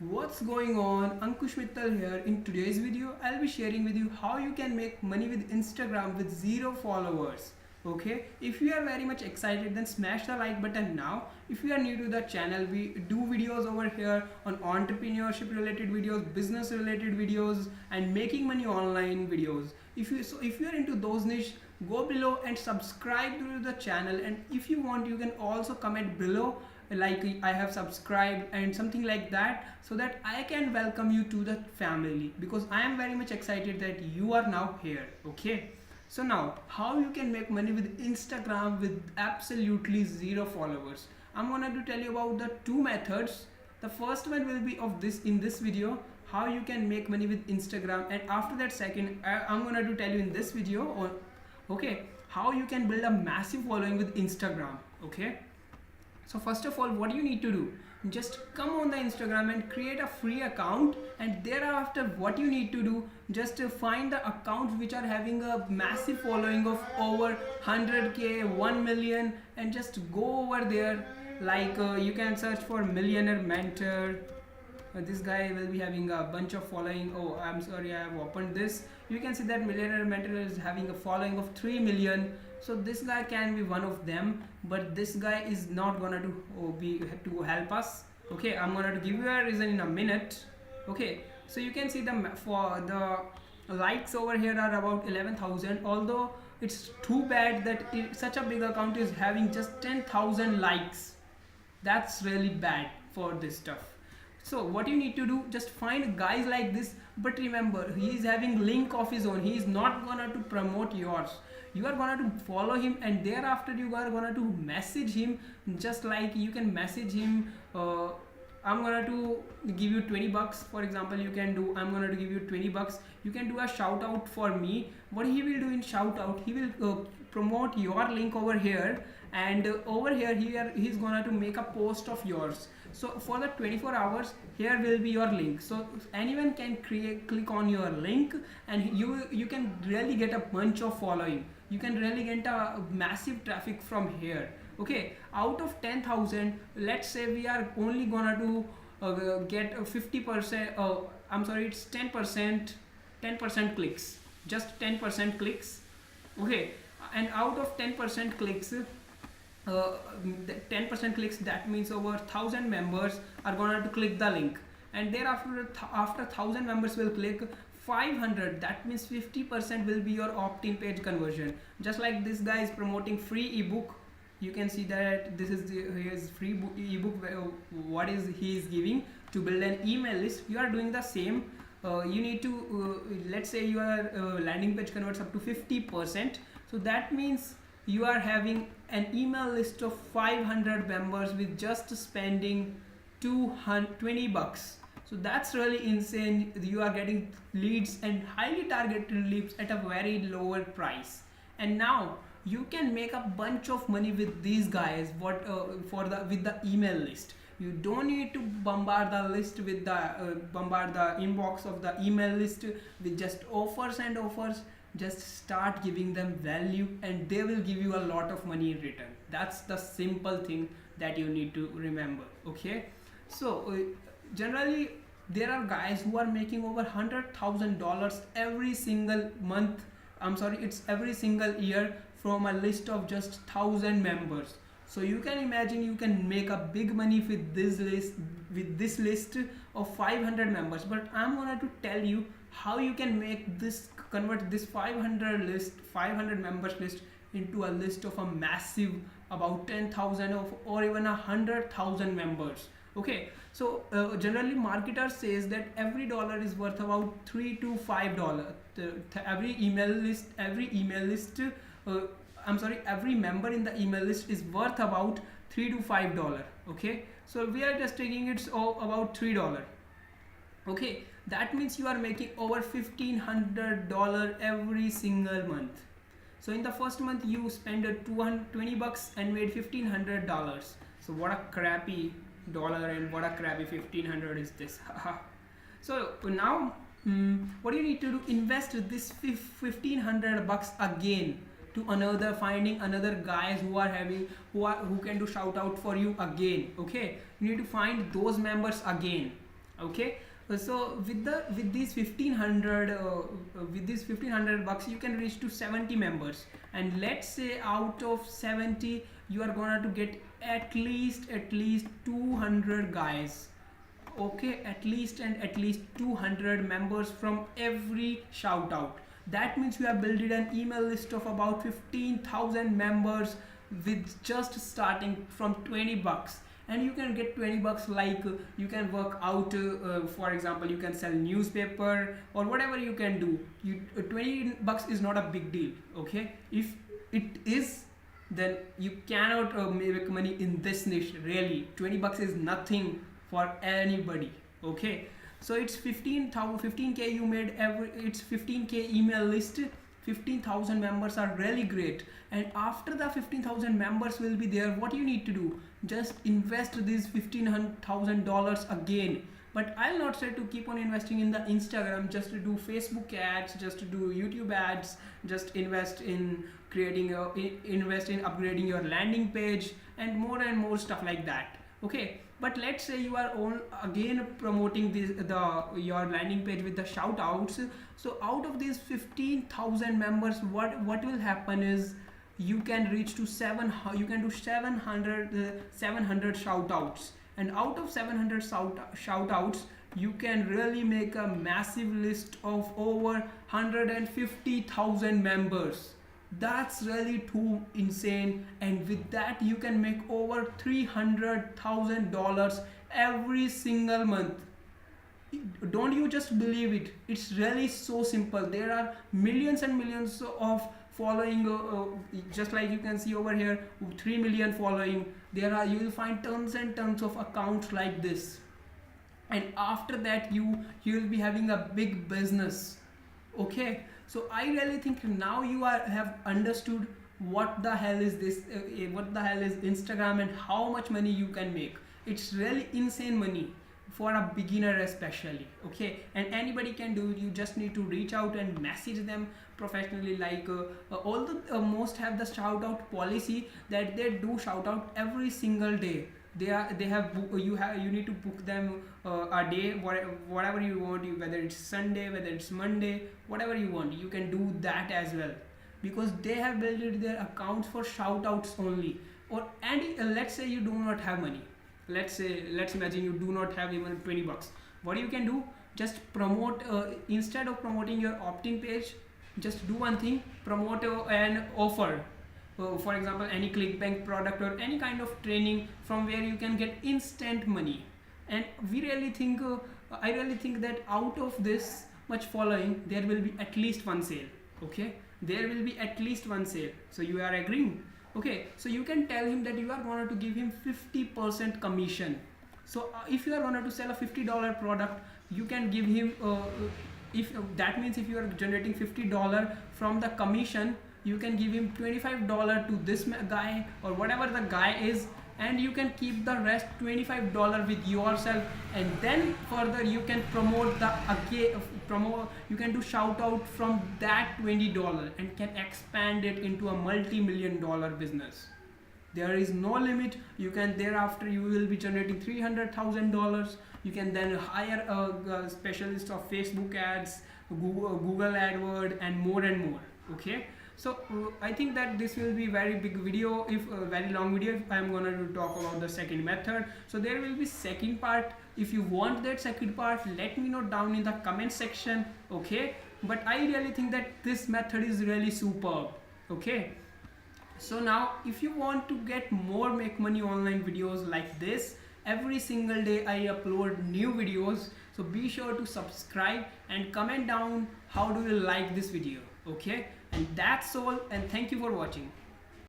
What's going on? Ankush Mittal here. In today's video, I'll be sharing with you how you can make money with Instagram with zero followers. Okay, if you are very much excited, then smash the like button now. If you are new to the channel, we do videos over here on entrepreneurship related videos, business related videos, and making money online videos. If you are into those niche, go below and subscribe to the channel. And if you want, you can also comment below like I have subscribed and something like that, so that I can welcome you to the family, because I am very much excited that you are now here. Okay, so now how you can make money with Instagram with absolutely zero followers. I'm gonna to tell you about the two methods. The first one will be of this in this video, how you can make money with Instagram, and after that second I'm gonna to tell you in this video or okay, how you can build a massive following with Instagram. Okay, so first of all, what you need to do, just come on the Instagram and create a free account, and thereafter what you need to do, just find the accounts which are having a massive following of over 100k 1 million, and just go over there. Like you can search for millionaire mentor. This guy will be having a bunch of following. Oh, I'm sorry, I have opened this. You can see that millionaire mentor is having a following of 3 million. So this guy can be one of them, but this guy is not gonna be to help us. Okay, I'm gonna give you a reason in a minute. Okay, so you can see for the likes over here are about 11,000, although it's too bad that such a big account is having just 10,000 likes. That's really bad for this stuff. So what you need to do, just find guys like this, but remember, he is having link of his own. He is not gonna to promote yours. You are gonna to follow him, and thereafter you are gonna to message him. Just like you can message him, I'm gonna to give you 20 bucks, for example. You can do, I'm gonna to give you 20 bucks. You can do a shout out for me. What he will do in shout out, he will promote your link over here, and over here he's gonna to make a post of yours. So for the 24 hours, here will be your link, so anyone can click on your link, and you can really get a bunch of following. You can really get a massive traffic from here. Okay, out of 10,000, let's say we are only gonna to get 50%, I'm sorry, it's 10% clicks, just 10% clicks. Okay, and out of 10% clicks, 10% clicks, that means over 1,000 members are gonna to click the link, and thereafter after 1,000 members will click 500, that means 50% will be your opt-in page conversion. Just like this guy is promoting free ebook. You can see that this is his free ebook. What is he is giving to build an email list? You are doing the same. You need to let's say your landing page converts up to 50%, so that means you are having an email list of 500 members with just spending 220 bucks. So that's really insane. You are getting leads, and highly targeted leads at a very lower price, and now you can make a bunch of money with these guys. What with the email list, you don't need to bombard the list with the bombard the inbox of the email list with just offers and offers. Just start giving them value, and they will give you a lot of money in return. That's the simple thing that you need to remember. Okay, so generally there are guys who are making over $100,000 every single month. I'm sorry, it's every single year, from a list of just 1,000 members. So you can imagine you can make a big money with this list of 500 members. But I'm gonna to tell you how you can make this, convert this 500 members list into a list of a massive about 10,000 of, or even 100,000 members. Okay, so generally marketer says that every dollar is worth about $3 to $5. Every email list, every member in the email list is worth about $3 to $5. Okay, so we are just taking it about $3. Okay, that means you are making over $1,500 every single month. So in the first month you spend 220 bucks and made $1,500. So what a crappy dollar and what a crappy 1,500 is this. So now what you need to do, invest this 1,500 bucks again to finding another guys who can do shout out for you again. Okay, you need to find those members again. Okay. So with these 1500 with these 1500 bucks you can reach to 70 members, and let's say out of 70 you are gonna to get at least 200 guys. Okay, at least 200 members from every shout out. That means you have built an email list of about 15,000 members with just starting from 20 bucks. And you can get 20 bucks, like you can work out, for example you can sell newspaper or whatever you can do. 20 bucks is not a big deal. Okay, if it is, then you cannot make money in this niche. Really, 20 bucks is nothing for anybody. Okay, so it's 15k you made every, it's 15k email list, 15,000 members are really great. And after the 15,000 members will be there, what you need to do, just invest these $15,000 again. But I'll not say to keep on investing in the Instagram, just to do Facebook ads, just to do YouTube ads, just invest in invest in upgrading your landing page and more stuff like that. Okay, but let's say you are again promoting your landing page with the shout outs. So out of these 15,000 members, what will happen is you can reach to you can do 700 shout outs, and out of 700 shout outs you can really make a massive list of over 150,000 members. That's really too insane, and with that you can make over $300,000 every single month. Don't you just believe it? It's really so simple. There are millions and millions of following, just like you can see over here, 3 million following. You will find tons and tons of accounts like this, and after that you will be having a big business. Okay, so I really think now you have understood what the hell is this, what the hell is Instagram and how much money you can make. It's really insane money for a beginner especially. Okay, and anybody can do it. You just need to reach out and message them professionally. Like all the most have the shout out policy that they do shout out every single day. You need to book them a day, whatever you want, whether it's Sunday, whether it's Monday, whatever you want, you can do that as well, because they have built their accounts for shout outs only. Let's say you do not have money. Let's imagine you do not have even 20 bucks. What you can do, just promote, instead of promoting your opt-in page, just do one thing, promote an offer. For example, any ClickBank product or any kind of training from where you can get instant money. And I really think that out of this much following, there will be at least one sale. Okay, there will be at least one sale. So you are agreeing? Okay, so you can tell him that you are going to give him 50% commission. So if you are going to sell a $50 product, you can give him that means if you are generating $50 from the commission, you can give him $25 to this guy or whatever the guy is, and you can keep the rest $25 with yourself. And then further you can you can do shout out from that $20 and can expand it into a multi-million-dollar business. There is no limit. You can, thereafter you will be generating $300,000. You can then hire a specialist of Facebook ads, Google AdWords, and more. Okay, so I think that this will be very big video, if a very long video, if I'm gonna talk about the second method. So there will be second part. If you want that second part, let me know down in the comment section. Okay, but I really think that this method is really superb. Okay, so now if you want to get more make money online videos like this, every single day I upload new videos, so be sure to subscribe and comment down how do you like this video. Okay, and that's all, and thank you for watching.